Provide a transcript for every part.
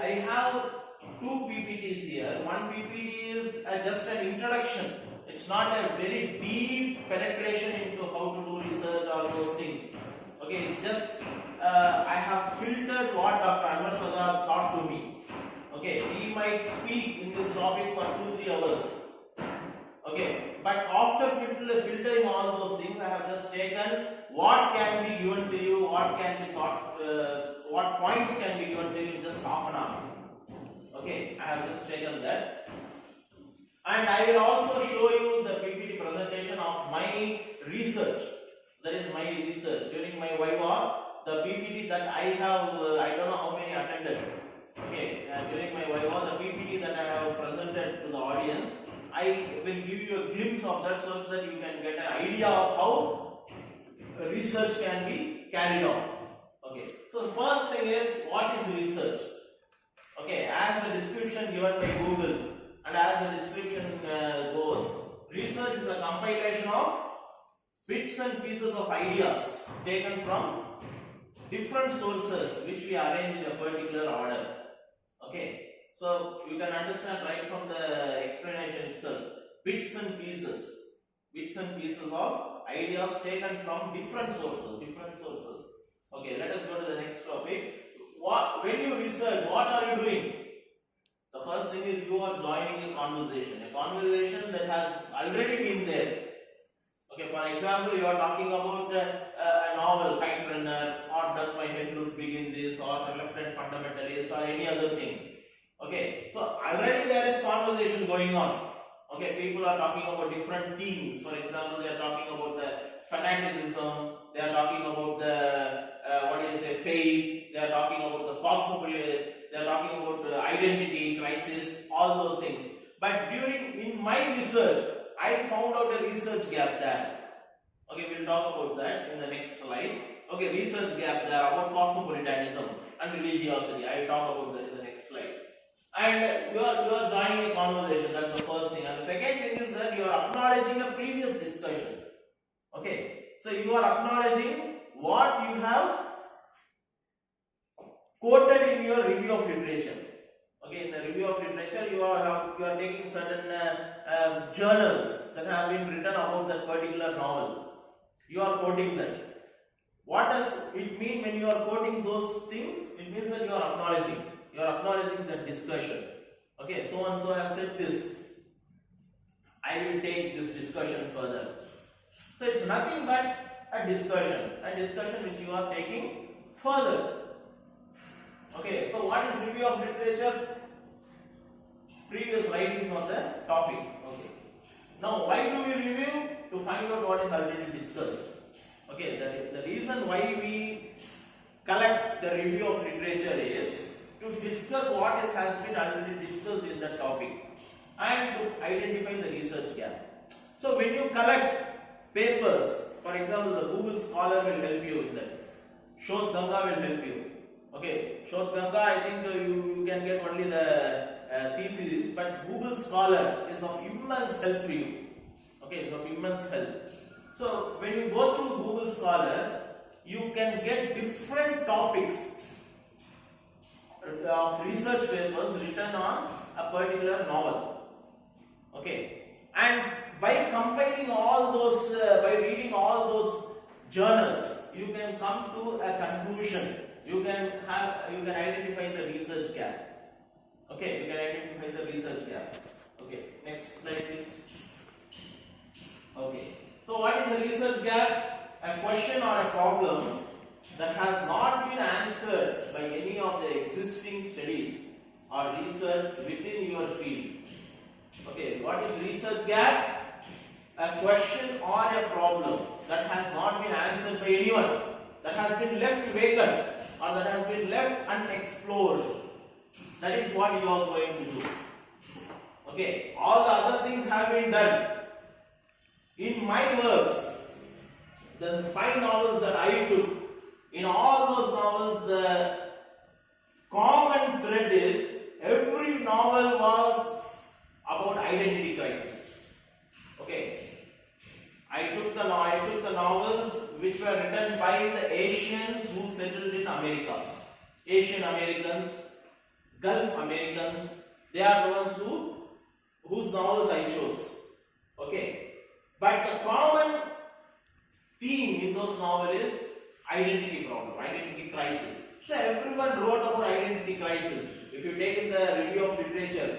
I have two PPTs here. One PPT is just an introduction. It's not a very deep penetration into how to do research or those things. Okay, it's just I have filtered what Dr. Anwar Sadar taught to me. Okay, he might speak in this topic for 2-3 hours. Okay, but after filtering all those things, I have just taken what can be given to you, what can be taught, what points can be given to you in just half an hour. Okay, I have just taken that. And I will also show you the PPT presentation of my research. That is my research. During my Viva, the PPT that I have, I don't know how many attended. Okay, during my Viva, the PPT that I have presented to the audience, I will give you a glimpse of that so that you can get an idea of how research can be carried on. Okay, so the first thing is, what is research? Okay, as the description given by Google and as the description goes, research is a compilation of bits and pieces of ideas taken from different sources which we arrange in a particular order. Okay, so you can understand right from the explanation itself, bits and pieces of ideas taken from different sources. Okay, let us go to the next topic. When you research, what are you doing? The first thing is you are joining a conversation that has already been there. Okay, for example, you are talking about a novel, Kite Runner, or Does My Head Look Big in This, or Reluctant Fundamentalist, or any other thing. Okay, so already there is conversation going on. Okay, people are talking about different themes. For example, they are talking about the fanaticism, they are talking about the faith, they are talking about the cosmopolitan, they are talking about identity crisis, all those things. But in my research, I found out a research gap there. Okay, we'll talk about that in the next slide. Okay, research gap there about cosmopolitanism and religiosity. I will talk about that in the next slide. And you are joining a conversation. That's the first thing. And the second thing is that you are acknowledging a previous discussion. Okay, so you are acknowledging what you have quoted in your review of literature. Okay, in the review of literature, you are taking certain journals that have been written about that particular novel. You are quoting that. What does it mean when you are quoting those things? It means that you are acknowledging. You are acknowledging that discussion. Okay, so and so has said this. I will take this discussion further. So it's nothing but a discussion which you are taking further. Okay, so what is review of literature? Previous writings on the topic. Okay. Now, why do we review? To find out what is already discussed. Okay, the reason why we collect the review of literature is to discuss what has been already discussed in that topic and to identify the research gap. So, when you collect papers, for example, the Google Scholar will help you in that. Shodh Ganga will help you. Okay, Shodh Ganga, I think you can get only the Thesis, but Google Scholar is of immense help to you. Okay, it's of immense help. So, when you go through Google Scholar, you can get different topics of research papers written on a particular novel. Okay, and by compiling all those, by reading all those journals, you can come to a conclusion. You can identify the research gap. Okay, you can identify the research gap. Okay, next slide please. Okay, so what is the research gap? A question or a problem that has not been answered by any of the existing studies or research within your field. Okay, what is research gap? A question or a problem that has not been answered by anyone, that has been left vacant or that has been left unexplored. That is what you are going to do. Okay, all the other things have been done. In my works, the 5 novels that I took, in all those novels, the common thread is every novel was about identity crisis. Okay, I took the novels which were written by the Asians who settled in America. Asian Americans, Gulf Americans, they are the ones whose novels I chose. Okay, but the common theme in those novels is identity problem, identity crisis. So everyone wrote about identity crisis. If you take in the review of literature,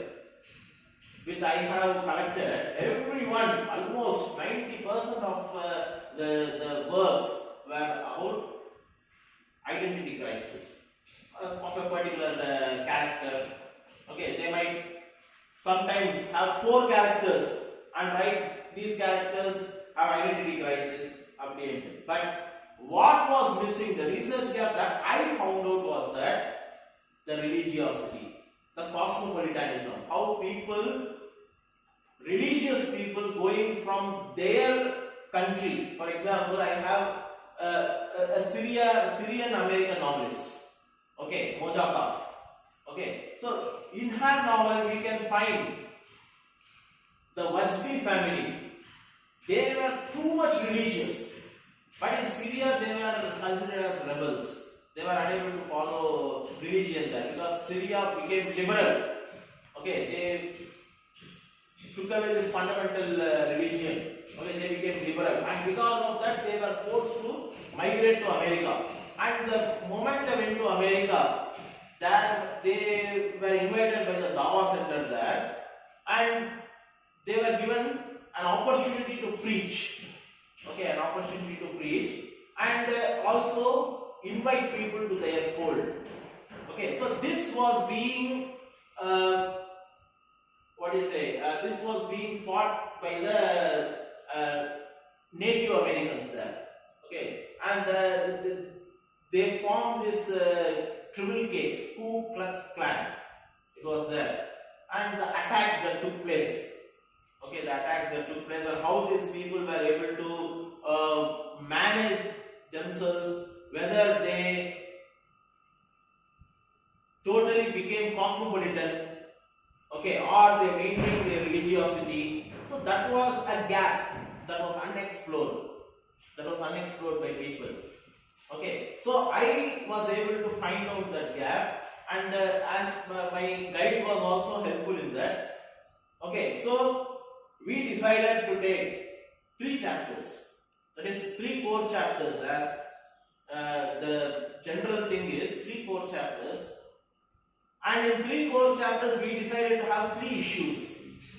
which I have collected, everyone, almost 90% of the works were about identity crisis of a particular character. Okay, they might sometimes have 4 characters and write these characters have identity crisis at the end. But what was missing, the research gap that I found out was that the religiosity, the cosmopolitanism, how people, religious people going from their country. For example, I have a Syrian American novelist, okay, Mojakaf. Okay, so in her novel we can find the Wajdi family. They were too much religious, but in Syria they were considered as rebels. They were unable to follow religion there because Syria became liberal. Okay, they took away this fundamental religion. Okay, they became liberal, and because of that they were forced to migrate to America. And the moment they went to America, that they were invited by the Dawa Center there, and they were given an opportunity to preach. Okay, an opportunity to preach, and also invite people to their fold. Okay, so this was being what do you say? This was being fought by the Native Americans there. Okay, and they formed this tribal case, Ku Klux Klan. It was there, and the attacks that took place. Okay, the attacks that took place, and how these people were able to manage themselves, whether they totally became cosmopolitan, okay, or they maintained their religiosity. So that was a gap that was unexplored. That was unexplored by people. Okay, so I was able to find out that gap, and as my guide was also helpful in that. Okay, so we decided to take 3 chapters, that is 3 core chapters, as the general thing is 3 core chapters, and in 3 core chapters we decided to have 3 issues.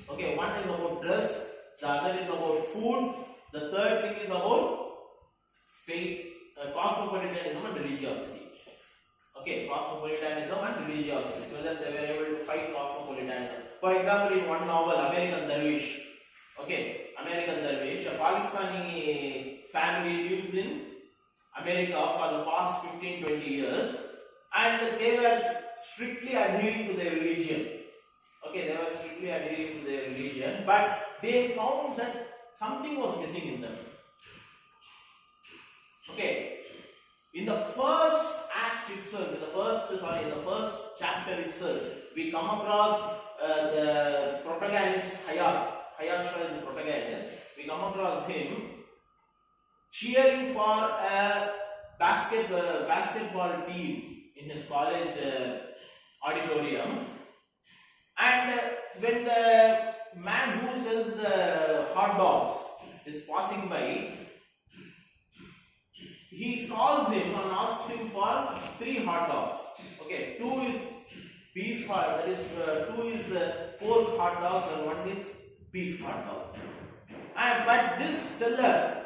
Okay, one is about dress, the other is about food, the third thing is about faith, cosmopolitanism and religiosity. Okay, cosmopolitanism and religiosity, whether they were able to fight cosmopolitanism. For example, in one novel, American Dervish. Okay, American Dervish, a Pakistani family lives in America for the past 15-20 years, and they were strictly adhering to their religion. Okay, they were strictly adhering to their religion, but they found that something was missing in them. Okay, in the first act itself, in the first chapter itself, we come across the protagonist Hayat. Hayat is the protagonist. We come across him cheering for a basketball team in his college auditorium, and when the man who sells the hot dogs is passing by, he calls him and asks him for 3 hot dogs. Okay, 2 is beef, that is 2 is pork hot dogs, and 1 is beef hot dog. But this seller,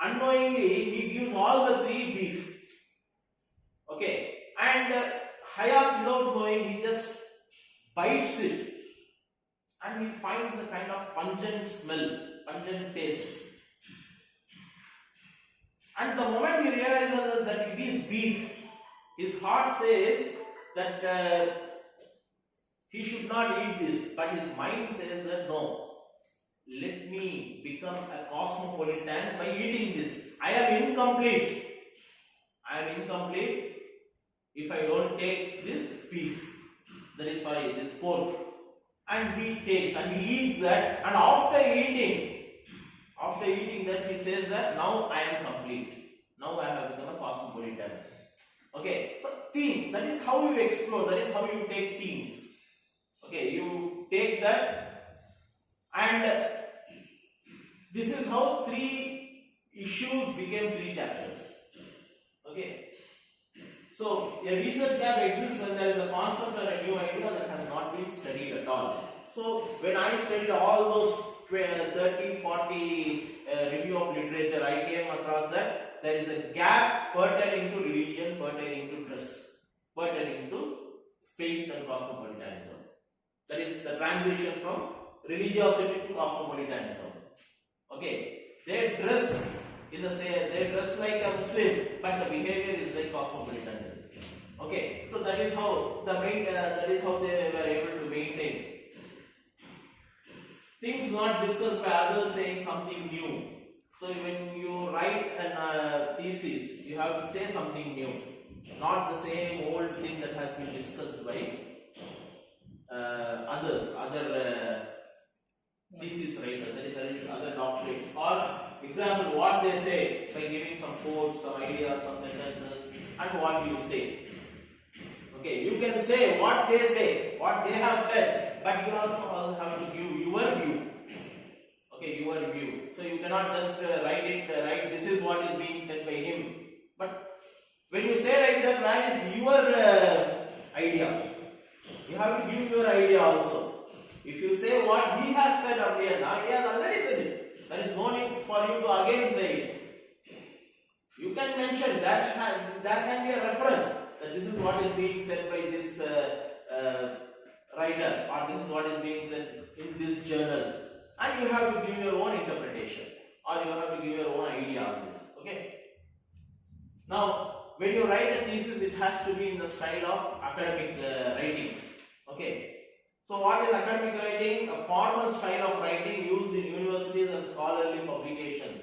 unknowingly, he gives all the 3 beef. Okay, and Hayat, without knowing, he just bites it, and he finds a kind of pungent smell, pungent taste. And the moment he realizes that it is beef, his heart says that he should not eat this, but his mind says that no, let me become a cosmopolitan by eating this. I am incomplete. If I don't take this beef, that is this pork. And he takes and he eats that, and after eating that, he says that now I am complete. Now I have become a cosmopolitan. Okay, so theme, that is how you explore, that is how you take themes. Okay, you take that, and this is how 3 issues became 3 chapters. Okay. So a research gap exists when there is a concept or a new idea that has not been studied at all. So when I studied all those 30, 40 review of literature, I came across that there is a gap pertaining to religion, pertaining to dress, pertaining to faith and cosmopolitanism. That is the transition from religiosity to cosmopolitanism. Okay, they dress in the same, they dress like a Muslim, but the behavior is like cosmopolitanism. Okay, so that is how that is how they were able to maintain things not discussed by others, saying something new. So when you write a thesis, you have to say something new, not the same old thing that has been discussed by other thesis writers, that is other doctorates. Or example, what they say by giving some quotes, some ideas, some sentences, and what you say. Okay, you can say, what they have said, but you also have to give your view. Okay, your view. So you cannot just write this is what is being said by him. But when you say like that, where is your idea? You have to give your idea also. If you say what he has said earlier, now he has already said it. There is no need for you to again say it. You can mention that can be a reference, that this is what is being said by this writer, or this is what is being said in this journal, and you have to give your own interpretation, or you have to give your own idea on this. Okay. Now, when you write a thesis, it has to be in the style of academic writing. Okay. So what is academic writing? A formal style of writing used in universities and scholarly publications.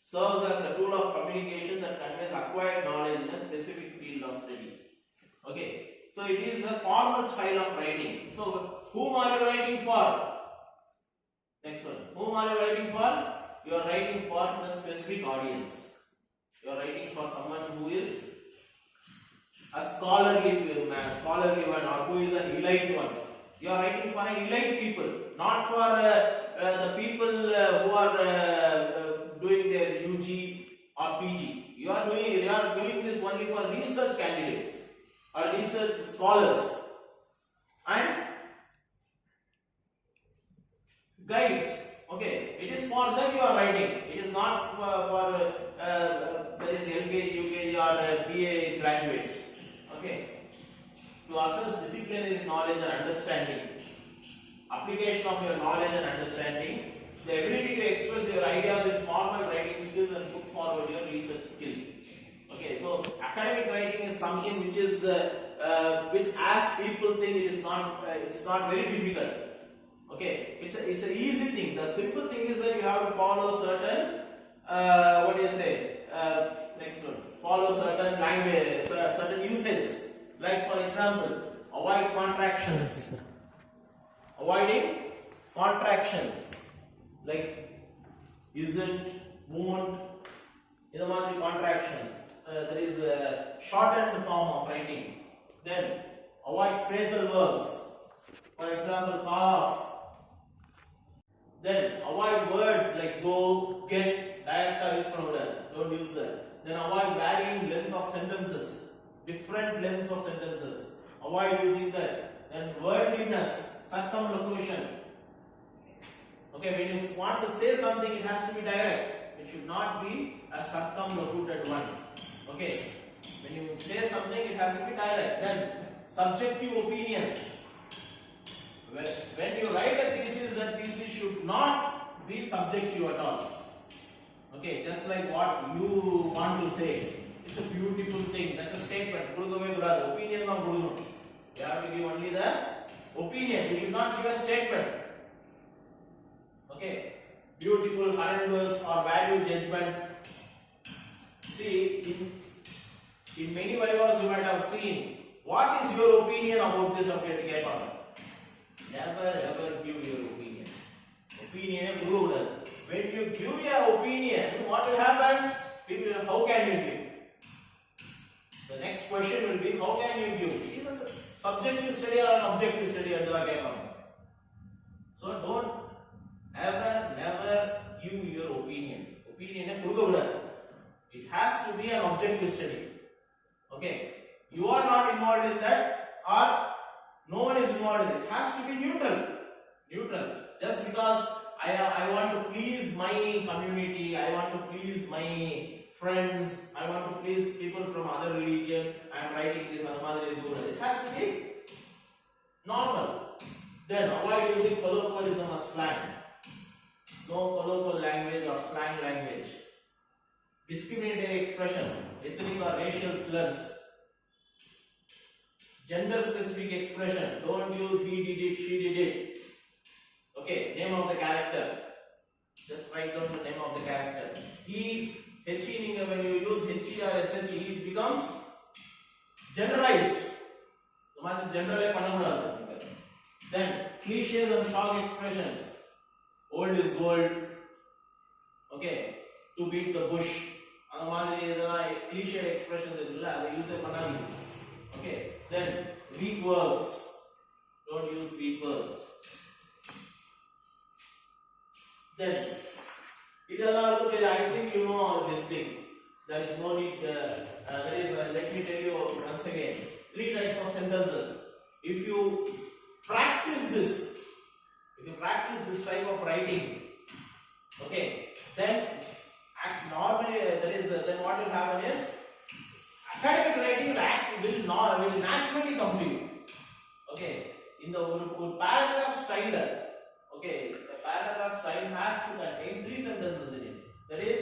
Serves as a tool of communication that conveys acquired knowledge in a specific field of study. Okay. So it is a formal style of writing. So whom are you writing for? Next one. Whom are you writing for? You are writing for a specific audience. You are writing for someone who is a scholarly one, or who is an elite one. You are writing for an elite people, not for the people who are doing their UG or PG. You are doing this only for research candidates or research scholars and guides. Okay, it is for them you are writing. It is not for that is LKG, UKG or BA graduates. Okay. To assess disciplinary knowledge and understanding, application of your knowledge and understanding, the ability to express your ideas in formal writing skills and put forward your research skill. Okay, so academic writing is something which is which as people think it is not it's not very difficult. Okay, it's an easy thing. The simple thing is that you have to follow certain what do you say? Next one, follow certain language, certain usages. Like for example, avoid contractions. Avoiding contractions like isn't, won't, the மாதிரி contractions. That is a shortened form of writing. Then avoid phrasal verbs. For example, call off. Then avoid words like go, get, direct use pronouns. Don't use that. Then avoid varying length of sentences. Different lengths of sentences. Avoid using that. Then wordliness, circumlocution. Okay, when you want to say something, it has to be direct. It should not be a circumlocuted one. Okay, when you say something, it has to be direct. Then subjective opinion. When you write a thesis, that thesis should not be subjective at all. Okay, just like what you want to say. It's a beautiful thing. That's a statement. Opinion of Guru. You have to give only the opinion. You should not give a statement. Okay. Beautiful, horrendous, or value judgments. See, in many Bibles you might have seen. What is your opinion about this subject? Never give your opinion. Opinion Guru. When you give your opinion, what will happen? People will, how can you give? The next question will be, how can you give? It is subjective study or an objective study endala kekam. So don't ever never give your opinion kuduka vidad. It has to be an objective study. Okay, you are not involved in that or no one is involved in it. It has to be neutral. Just because I want to please my community, I want to please my friends, I want to please people from other religion, I am writing this it has to be normal. Then avoid using colloquialism or slang. No colloquial language or slang language. Discriminatory expression, ethnic or racial slurs, gender specific expression, don't use he did it, she did it. Okay, name of the character, just write down the name of the character. He, he, when you use he or sh, it becomes generalized. Then cliches and shock expressions, old is gold, okay, to beat the bush, அந்த மாதிரி இதெல்லாம் cliche expressions இருக்குல்ல அதை use பண்ணாதீங்க. Okay, then weak verbs, don't use weak verbs. Then I think you know this thing, there is no need let me tell you once again, 3 types of sentences. If you practice this type of writing, okay, then normally then what will happen is academic writing will naturally come to you. Okay, in the paragraph style, okay, the paragraph style has to contain 3 sentences in it. That is,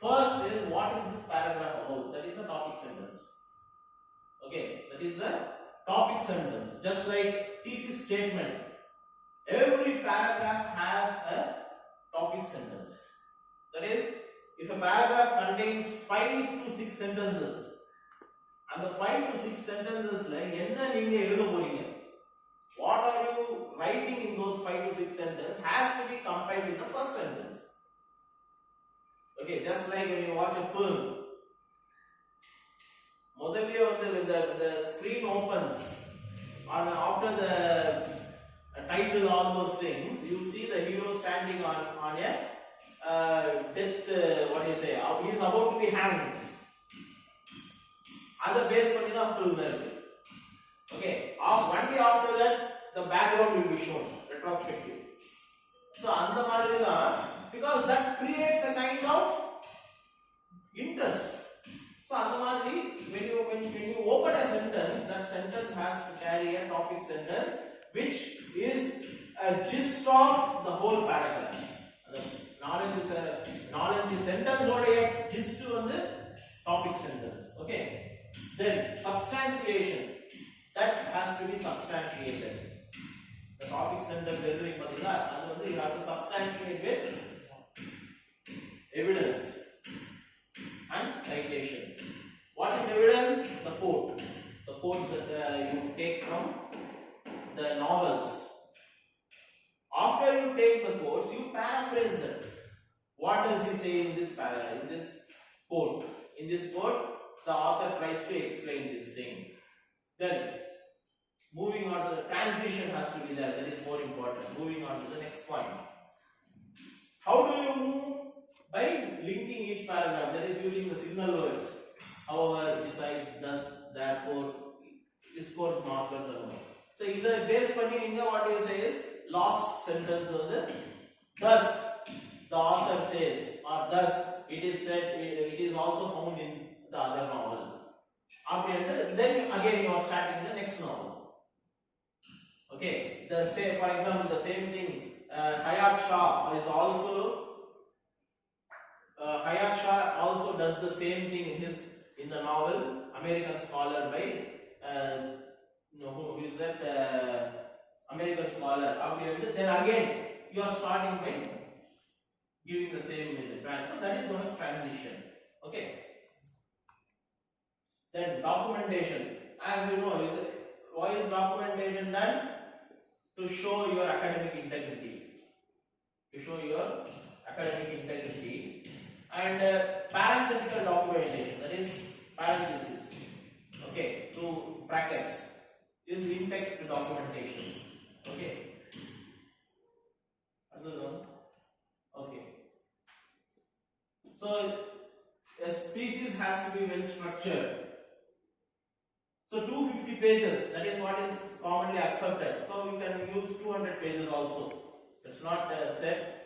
first is what is this paragraph about? That is the topic sentence. Okay, that is the topic sentence. Just like thesis statement, every paragraph has a topic sentence. That is, if a paragraph contains 5 to 6 sentences, and the 5 to 6 sentences enna neenga eludha poringa, what are you writing in those 5 to 6 sentences has to be compiled in the first sentence. Okay, just like when you watch a film, modalli when the screen opens and after the title, all those things, you see the hero standing on a death, what do you say, he is about to be hanged. Other base panni da film irukku. Okay, only after that the background will be shown, retrospective. So andha madri da, because that creates a kind of interest. So andha madri when you open a sentence, that sentence has to carry a topic sentence which is a gist of the whole paragraph. நாலஞ்சு sentence ஓடைய gist வந்து topic sentence. Okay, then substantiation, that has to be substantiated. The topic sentence எழுதுறீங்க பாத்தீங்களா, அது வந்து you have to substantiate with evidence and citation. What is evidence? The quotes that you take from the novels. After you take the quotes, you paraphrase them. What does he say in this paragraph, in this quote? In this quote, the author tries to explain this thing. Then, moving on to the transition has to be there. That is more important. Moving on to the next point. How do you move? By linking each paragraph. That is using the signal words. However, besides, thus, therefore, discourse markers alone. So, either base panni neenga what you say is last sentence வந்து thus the author says, or thus it is said, it is also found in the other novel. Then again you are starting the next novel. Okay, for example, the same thing, Hayat Shah also does the same thing in the novel American Scholar by who is that American Scholar. Then again you are starting by giving the same trend. So that is known as transition. Okay. Then documentation, as you know, why is documentation done? To show your academic integrity. And parenthetical documentation, that is parenthesis. Okay, to brackets, is in-text documentation. Okay. Another one. Okay. So a thesis has to be well structured. So 250 pages, that is what is commonly accepted. So you can use 200 pages also. It's not set.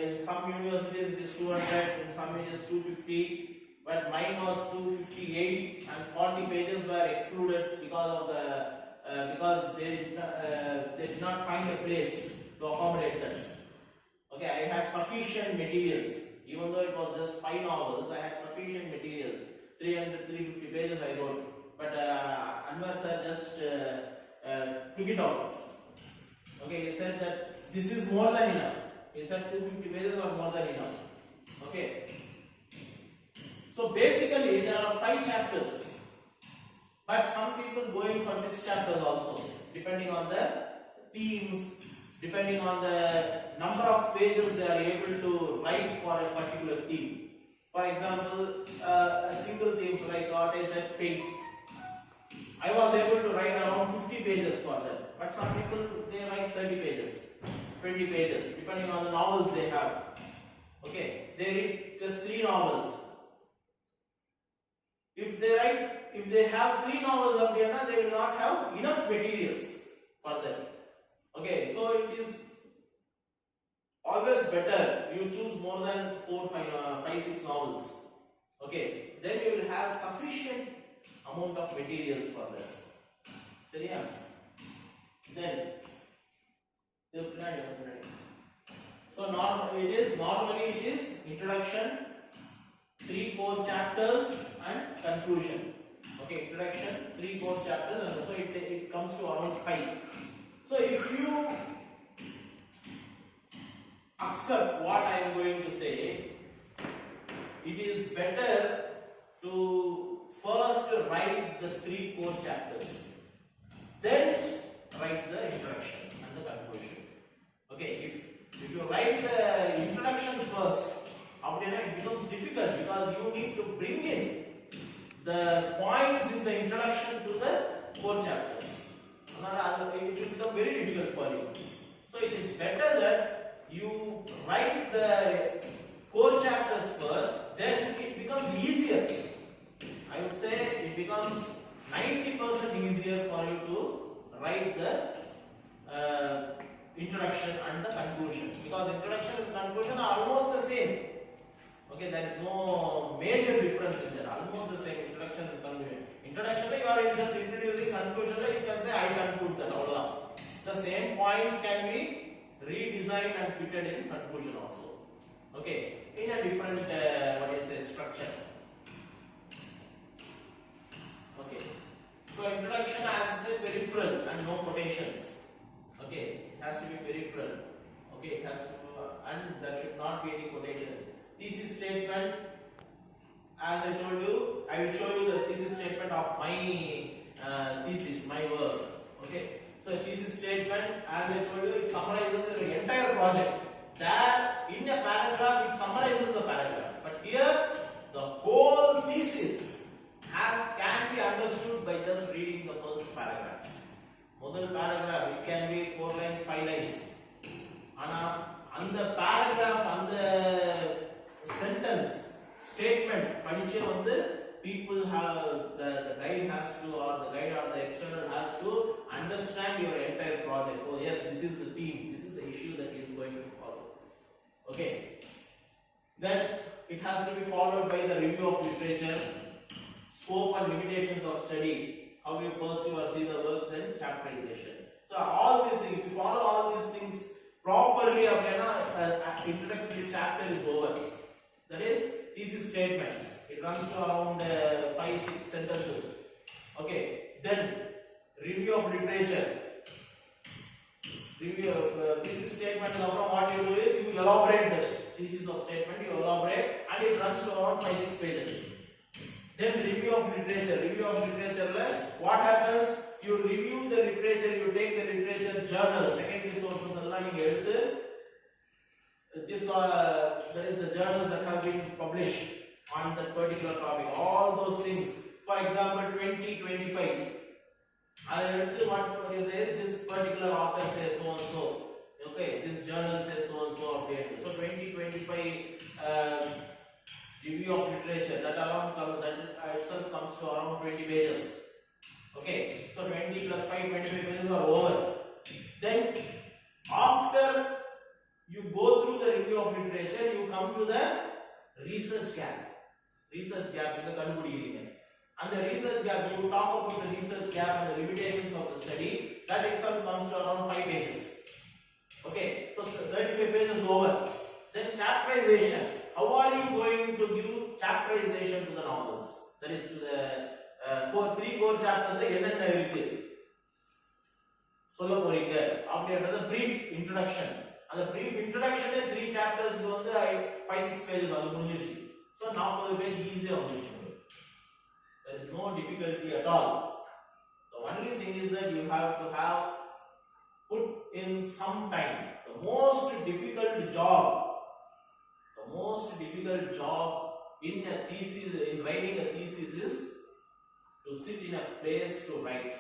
In some universities it is 200, in some it is 250. But mine was 258 and 40 pages were excluded because of the because they did not find a place to accommodate that. Okay, I had sufficient materials. Even though it was just 5 novels, I had sufficient materials. 350 pages I wrote. But Anwar sir just took it out. Okay, he said that this is more than enough. He said 250 pages are more than enough. Okay. So basically there are 5 chapters. But some people going for 6 chapters also, depending on the themes, depending on the number of pages they are able to write for a particular theme. For example, a single theme like what I said, faith. I was able to write around 50 pages for them. But some people they write 30 pages, 20 pages, depending on the novels they have. Okay, they read just 3 novels. If they have 3 novels of Vienna, they will not have enough materials for them. Okay, so it is always better you choose more than 4, 5, 6 novels. Okay, then you will have sufficient amount of materials for them. Seriya? Then so normally it is introduction, 3 core chapters and conclusion. Okay, introduction, 3 core chapters, and so it comes to around 5. So if you accept what I am going to say, it is better to first write the 3 core chapters, then write the introduction and the conclusion. Okay, if you write the introduction first, it becomes difficult because you need to bring in the points in the introduction to the 4 chapters. It will become very difficult for you. So it is better that you write the core chapters first, then it becomes easier. I would say it becomes 90% easier for you to write the introduction and the conclusion, because introduction and conclusion are almost the same. Okay, there is no major difference in that. Almost the same, introduction and conclusion. Introduction you are just introducing, conclusion you can say I conclude that. The same points can be redesigned and fitted in conclusion also. Okay, in a different structure. Okay, so introduction as I said peripheral and no quotations. Okay, it has to be peripheral. Okay, it has to and there should not be any quotation. Thesis statement, as I told you, I will show you the thesis statement of my thesis, my work. Okay, so thesis statement, as I told you, it summarizes the entire project. There, in a paragraph, it summarizes the paragraph. But here, the whole thesis can be understood by just reading the first paragraph. Model paragraph, it can be 4 lines, 5 lines. And the paragraph, and the sentence, statement, people have, the guide has to, or the guide or the external has to understand your entire project. Oh yes, this is the theme, this is the issue that he is going to follow. Okay. Then it has to be followed by the review of literature, scope and limitations of study, how you perceive or see the work, then chapterization. So all these things, if you follow all these things properly, introductory chapter is over. That is thesis statement. It runs to around 5-6 sentences. Okay. Then review of literature. Review of thesis statement. What you do is you elaborate the thesis of statement. You elaborate, and it runs to around 5-6 pages. Then review of literature. Review of literature. What happens? You review the literature. You take the literature journals, secondary sources. There is the journals that have been published on that particular topic. All those things. For example, 2025. What you say is this particular author says so and so. Okay, this journal says so and so update. So 2025 review of literature that itself comes to around 20 pages. Okay, so 20 plus 5, 25 pages are over. Then after you go through the review of literature, you come to the research gap. Research gap is the and the research gap, you talk about the research gap and the limitations of the study, that itself comes to around 5 pages. Okay, so 35 pages over. Then chapterization. How are you going to give chapterization to the novels? That is to the 3 core chapters. The brief introduction. And the brief introduction is 3 chapters, 5-6 pages. So now the page easy. There is no difficulty at all. The only thing is that you have to have put in some time. The most difficult job in a thesis, in writing a thesis, is to sit in a place to write.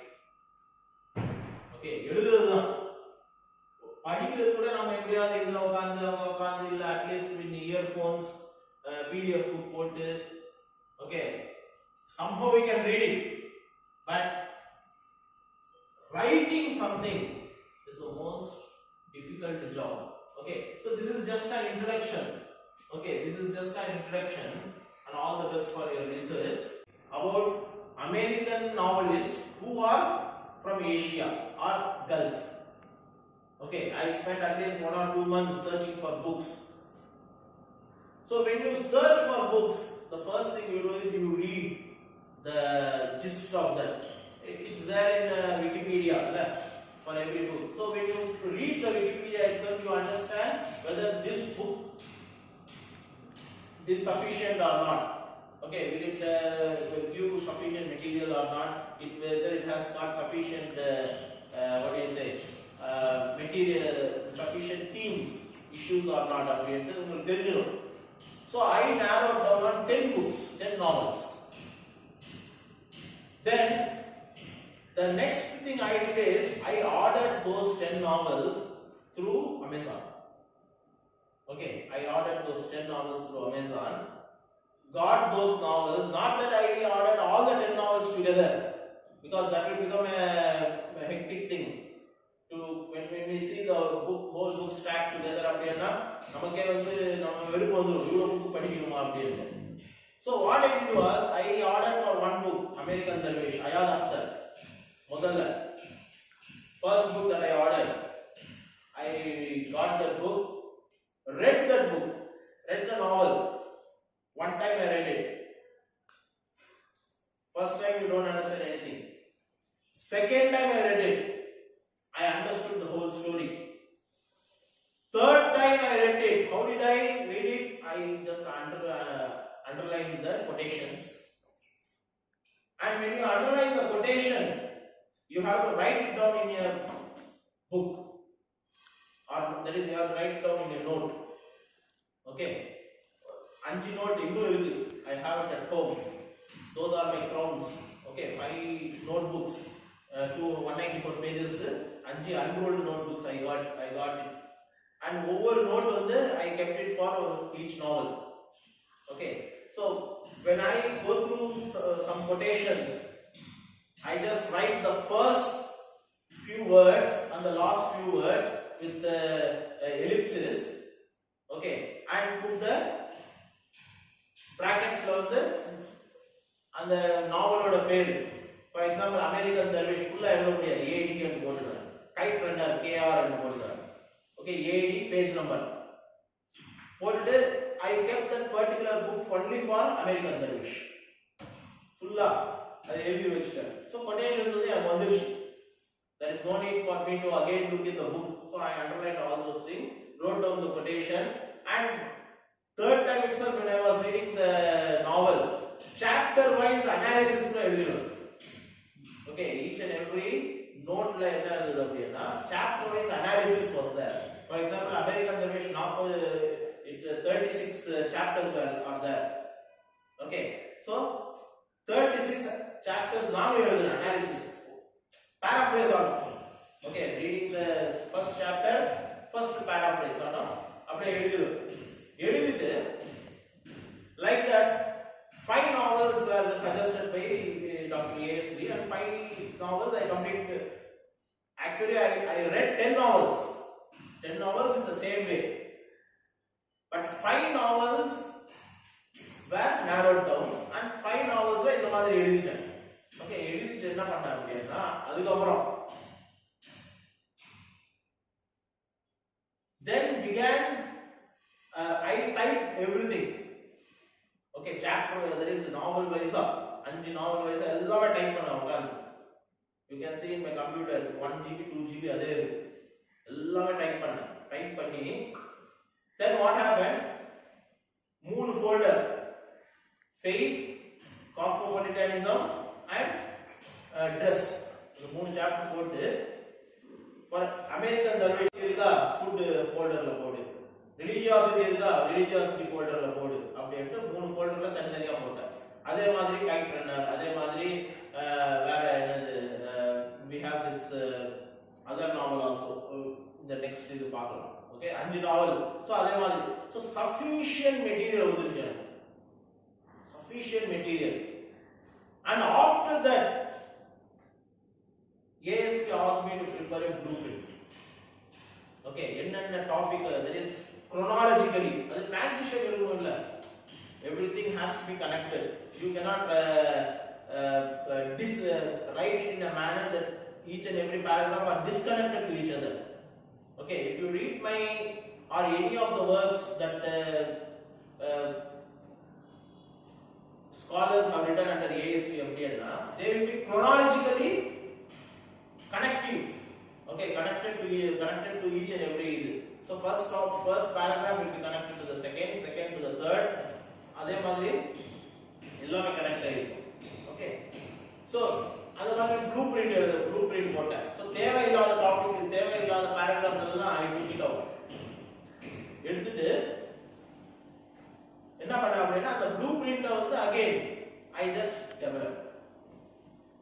Okay, படிக்கிறது கூட நாம எப்படியாவது இங்க உட்கார்ந்து இல்ல at least with earphones PDF book போட்டு okay, somehow we can read it, but writing something is the most difficult job. Okay, so this is just an introduction. Okay, this is just an introduction, and all the best for your research about American novelists who are from Asia or Gulf. Okay, I spent at least 1 or 2 months searching for books. So when you search for books, the first thing you do is you read the gist of that. It's there in Wikipedia for every book. So when you read the Wikipedia itself, you understand whether this book is sufficient or not. Okay, will it give sufficient material or not? Whether it has got sufficient material, sufficient themes, issues or not. So I narrowed down on 10 books, 10 novels. Then the next thing I did is I ordered those 10 novels through Amazon. Okay, I ordered those 10 novels through Amazon. Got those novels. Not that I ordered all the 10 novels together, because that will become a hectic thing. When we see the whole book stacked together, so what I did was I ordered for one book, American Dervish, Ayad Akhtar. First book that I ordered, I got that book, read the novel. One time I read it. First time you don't understand anything. Second time I read it, I understood the whole story. Third time I read it. How did I read it? I just underlined the quotations. And when you underline the quotation, you have to write it down in your book. Or that is, you have to write it down in your note. Okay. Anji note I have it at home. Those are my crowns. Okay, 5 notebooks. 194 pages. Anji unrolled notebooks I got it. And over note I kept it for each novel. Okay, so when I go through some quotations, I just write the first few words and the last few words with the ellipsis. Okay, and put the brackets and the novel or the page. For example, American Dervish full AD and போடுறாங்க. Kite Runner KR and போடுறாங்க. Okay, AD page number. போட்டுட்டு I kept that particular book only for American Dervish. Full அது எழுதி வச்சிட்டேன். So quotations வந்துருச்சு. There is no need for me to again look in the book. So I underlined all those things, wrote down the quotation, and third time itself when I was reading the novel, chapter wise analysis okay, each and every note chapter wise analysis was there. For example, American Dervish 36 chapters are there. Okay, so 36 chapters analysis. paraphrase on. Okay, reading the first chapter, first paraphrase on. அப்படியே எழுதிட்டு like that 5 novels were suggested by Dr. ASV and 5 novels I completed. Actually I read 10 novels in the same way, but 5 novels were narrowed down and 5 novels la இந்த மாதிரி எழுதிட்டேன். Okay, எழுதிட்டு என்ன பண்ணேன் அப்படின்னா அதுக்கு அப்புறம் then began I typed everything. Okay, chapter there is novel wise 5 novel wise எல்லாமே டைப் பண்ண உட்கார்ந்து. You can see in my computer 1 GB 2 GB அதே இருக்கு. எல்லாமே டைப் பண்ணி then what happened, 3 folder, faith, cosmopolitanism and dress. இந்த 3 chapter போட்டு for American survey இருக்கா food folderல போடு, religiosity இருக்கா religiosity folderல போடு அப்படினு 3 folderல தனித்தனியா போட்டேன். அதே மாதிரி கைட் ரன்னர், அதே மாதிரி வேற என்னது we have this other novel also in the next இது பார்க்கலாம். Okay, 5 novel. So அதே மாதிரி so sufficient material வந்துருச்சு, sufficient material. And after that ASP asked me to prepare a blueprint. Okay, என்னென்ன டாபிக் that is chronologically, அது transition இருக்கும் இல்ல, everything has to be connected. You cannot write it in a manner that each and every paragraph are disconnected to each other. Okay, if you read my or any of the works that scholars have written under ASP MDNA, they will be chronologically connected. Okay, connected to each and every. So first paragraph will be connected to the second to the third. அதே மாதிரி எல்லாமே connect ஆயிருக்கு. Okay, so அத மாதிரி ப்ளூபிரிண்ட் போட்டேன். So தேவையில்லாத topic, தேவையில்லாத பாராகிராஃப்ஸ் எல்லாம் ஐ டுக் இட் அவுட். எடுத்துட்டு என்ன பண்ணேன் அப்படினா அந்த ப்ளூபிரிண்ட வந்து again I just develop.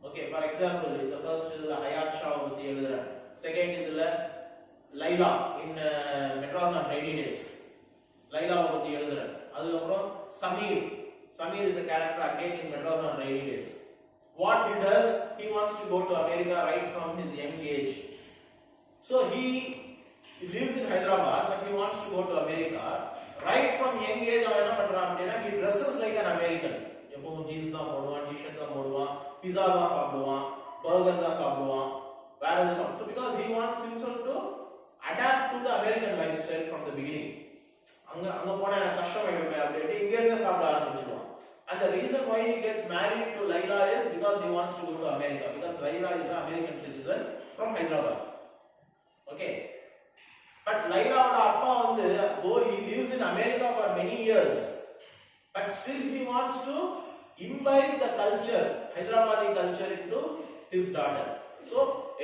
Okay, for example இந்த ஃபர்ஸ்ட் இதுல ஹயாத் ஷா பத்தி எழுதுறேன், செகண்ட் இதுல லைலா இன் மெட்ராஸ் ஆன் ரெய்னி டேஸ் லைலாவை பத்தி எழுதுறேன். அதுக்கு அப்புறம் Samir is a character again in Madras on rainy days. What he does, he wants to go to America right from his young age. So he lives in Hyderabad, but he wants to go to America right from young age. அவன் என்ன பண்றான் அப்படினா he dresses like an American. எப்பவும் jeans தான் போடுவான், T-shirt தான் போடுவான், பீஸா தான் சாப்பிடுவான், பர்கர் தான் சாப்பிடுவான், வேற எதுவும். So because he wants himself to adapt to the American lifestyle from the beginning. அங்க போனா எனக்கு கஷ்டமாயிடுமே அப்படினு இங்க இருந்தே சாப்பிட ஆரம்பிச்சிடுவான். And the reason why he gets married to Laila is because he wants to go to America, because Laila is an American citizen from Hyderabad. Okay, but Laila oda appa வந்து though he lives in America for many years, but still he wants to imbibe the culture, Hyderabadi culture into his daughter. So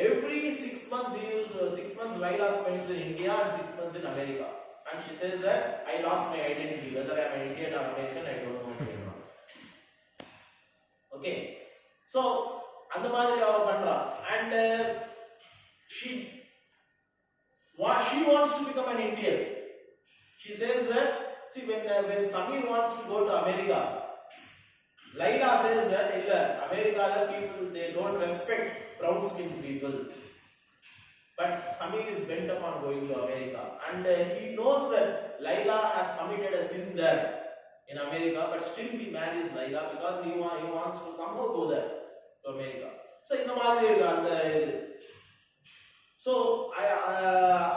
every 6 months he is 6 months Laila spends in India and 6 months in America. And she says that I lost my identity, whether I am an Indian or American, I don't know. Okay, so அந்த மாதிரி அவ பண்றா. And she wants to become an Indian. She says that, see, when Samir wants to go to America, Laila says that illa America people they don't respect brown skinned people. But Samir is bent upon going to America, and he knows that Laila has committed a sin there in America, but still he marries Laila because he wants to somehow go there to America. So in the madri and so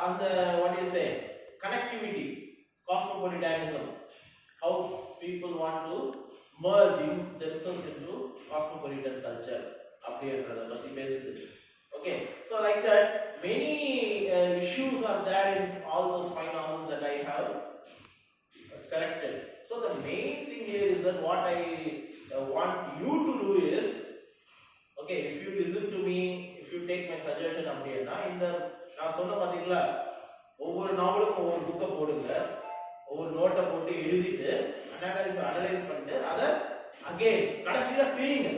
on the what do you say, connectivity, cosmopolitanism, how people want to merge themselves into cosmopolitan culture அப்படின்றத பத்தி பேசுது. Okay, so like that many issues are there in all those 5 novels that I have selected. So the main thing here is that what I want you to do is, okay, if you listen to me, if you take my suggestion அப்படினா இந்த நான் சொன்ன பாத்தீங்களா ஒவ்வொரு நாவலுக்கும் ஒவ்வொரு புக்க போடுங்க, ஒவ்வொரு நோட்டை போட்டு எழுதிட்டு அனலைஸ் பண்ணிட்டு அத அகைன் கடைசில பிரிங்க.